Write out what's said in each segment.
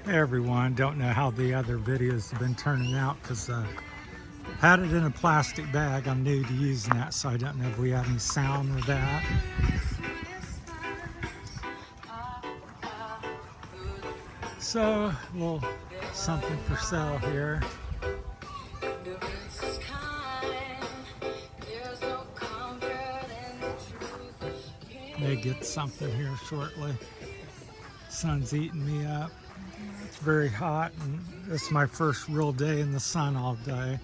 Hey everyone, don't know how the other videos have been turning out because had it in a plastic bag. I'm new to using that, so I don't know if we had any sound with that. So, a little something for sale here. May get something here shortly. Sun's eating me up. It's very hot, and this is my first real day in the sun all day.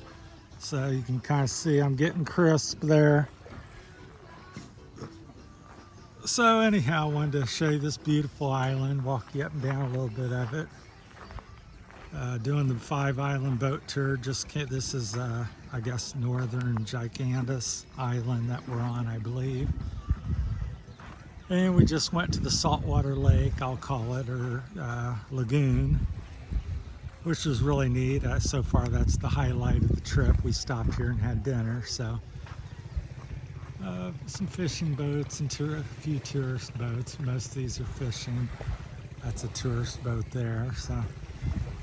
So you can kind of see I'm getting crisp there. So anyhow, I wanted to show you this beautiful island, walk you up and down a little bit of it. Doing the 5-island boat tour. This is, I guess, northern Gigantes island that we're on, I believe. And we just went to the saltwater lake, I'll call it, or lagoon, which was really neat. So far, that's the highlight of the trip. We stopped here and had dinner, so. Some fishing boats and a few tourist boats. Most of these are fishing. That's a tourist boat there, so.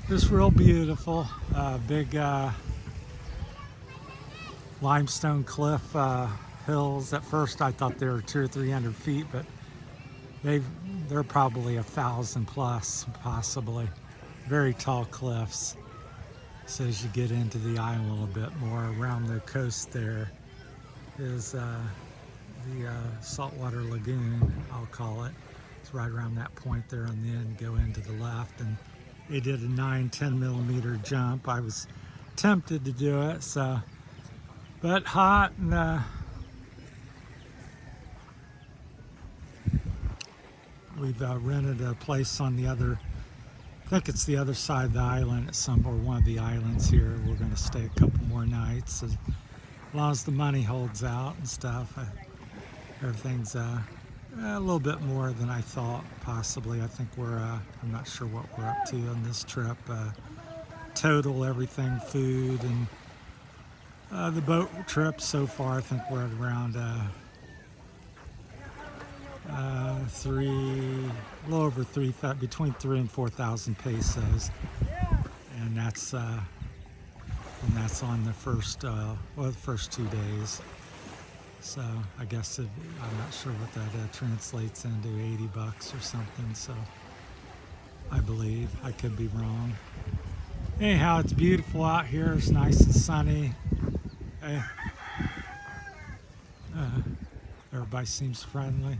Just real beautiful. Big limestone cliff hills. At first I thought they were 200 or 300 feet, but they're probably 1,000 plus, possibly. Very tall cliffs. So as you get into the island a little bit more, around the coast there is the saltwater lagoon, I'll call it. It's right around that point there on the end. Go into the left, and they did a 9-10 millimeter jump. I was tempted to do it, so, but hot, and we've rented a place on the other, I think it's the other side of the island at or one of the islands here. We're going to stay a couple more nights as long as the money holds out and stuff. Everything's a little bit more than I thought, possibly. I think I'm not sure what we're up to on this trip. Total, everything, food, and the boat trip so far, I think we're at around a little over between 3,000 and 4,000 pesos. And that's on the first 2 days. So I guess I'm not sure what that translates into, 80 bucks or something. So I believe, I could be wrong. Anyhow, it's beautiful out here. It's nice and sunny. Hey. Everybody seems friendly.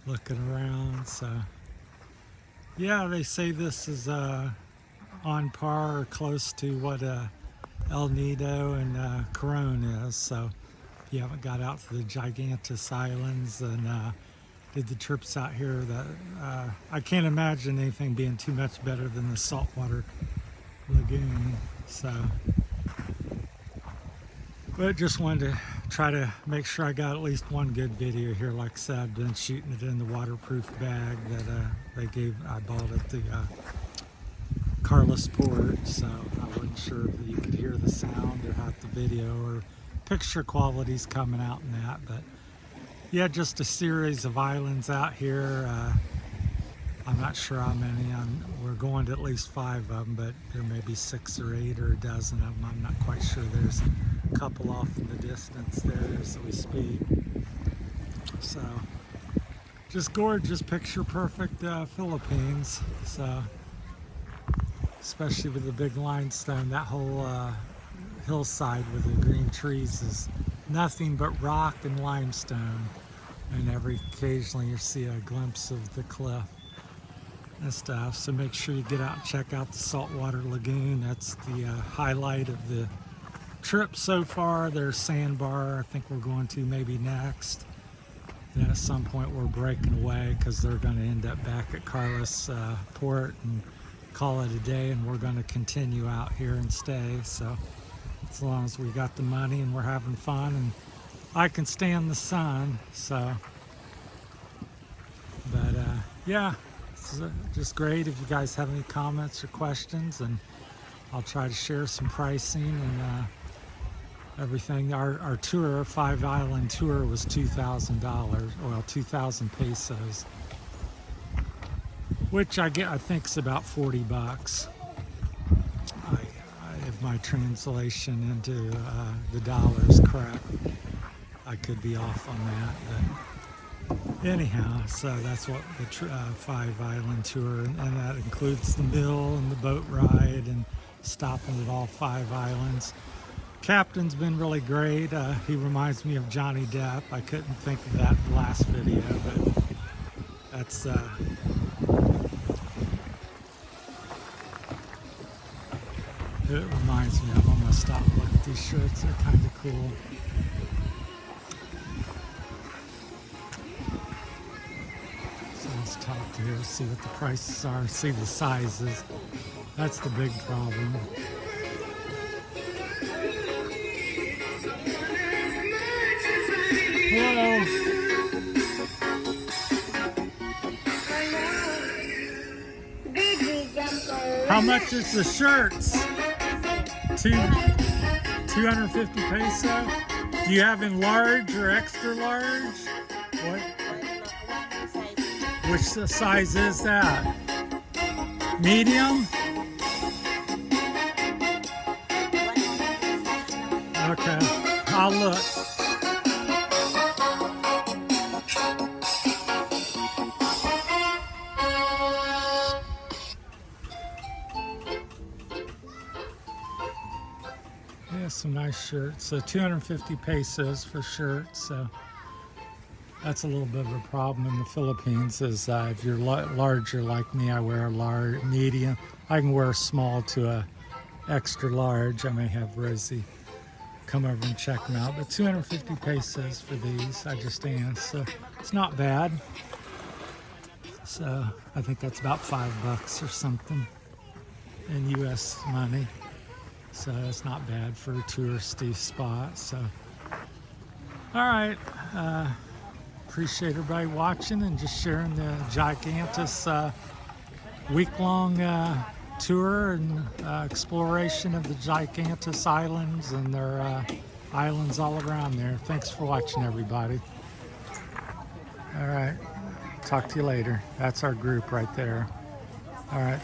Looking around, so yeah, they say this is on par or close to what El Nido and Coron is. So if you haven't got out to the Gigantes Islands and did the trips out here, that I can't imagine anything being too much better than the saltwater lagoon. So, but just wanted to try to make sure I got at least one good video here. Like I said, I've been shooting it in the waterproof bag that I bought at the Carlos Port, so I wasn't sure if you could hear the sound or how the video or picture quality's coming out in that. But yeah, just a series of islands out here. I'm not sure how many. We're going to at least 5 of them, but there may be 6 or 8 or a dozen of them. I'm not quite sure. There's a couple off in the distance there as we speak. So just gorgeous, picture perfect Philippines. So especially with the big limestone, that whole hillside with the green trees is nothing but rock and limestone, and occasionally you see a glimpse of the cliff and stuff. So make sure you get out and check out the saltwater lagoon. That's the highlight of the trip so far. There's Sandbar, I think we're going to maybe next. Then at some point we're breaking away because they're going to end up back at Carlos Port and call it a day, and we're going to continue out here and stay. So as long as we got the money and we're having fun and I can stand the sun, so. But yeah, it's just great. If you guys have any comments or questions, and I'll try to share some pricing and everything. Our tour, 5-island tour, was $2,000, well, 2,000 pesos. which I think is about 40 bucks. If my translation into the dollars correct, I could be off on that, but anyhow, so that's what the 5-island tour, and that includes the mill and the boat ride and stopping at all 5 islands. Captain's been really great. He reminds me of Johnny Depp. I couldn't think of that in the last video, but that's it reminds me of him. I'm gonna stop and look at these shirts. They're kind of cool. So let's talk to here, see what the prices are, see the sizes. That's the big problem. Hello. How much is the shirts? 250 peso. Do you have in large or extra large? What? Which size is that? Medium? Okay, I'll look. Yeah, some nice shirts. So 250 pesos for shirts. So that's a little bit of a problem in the Philippines. Is if you're larger like me, I wear a large, medium. I can wear a small to a extra large. I may have Rosie come over and check them out. But 250 pesos for these. I just asked. So it's not bad. So I think that's about $5 or something in U.S. money. So it's not bad for a touristy spot. So, all right. Appreciate everybody watching and just sharing the Gigantes week-long tour and exploration of the Gigantes Islands and their islands all around there. Thanks for watching, everybody. All right. Talk to you later. That's our group right there. All right.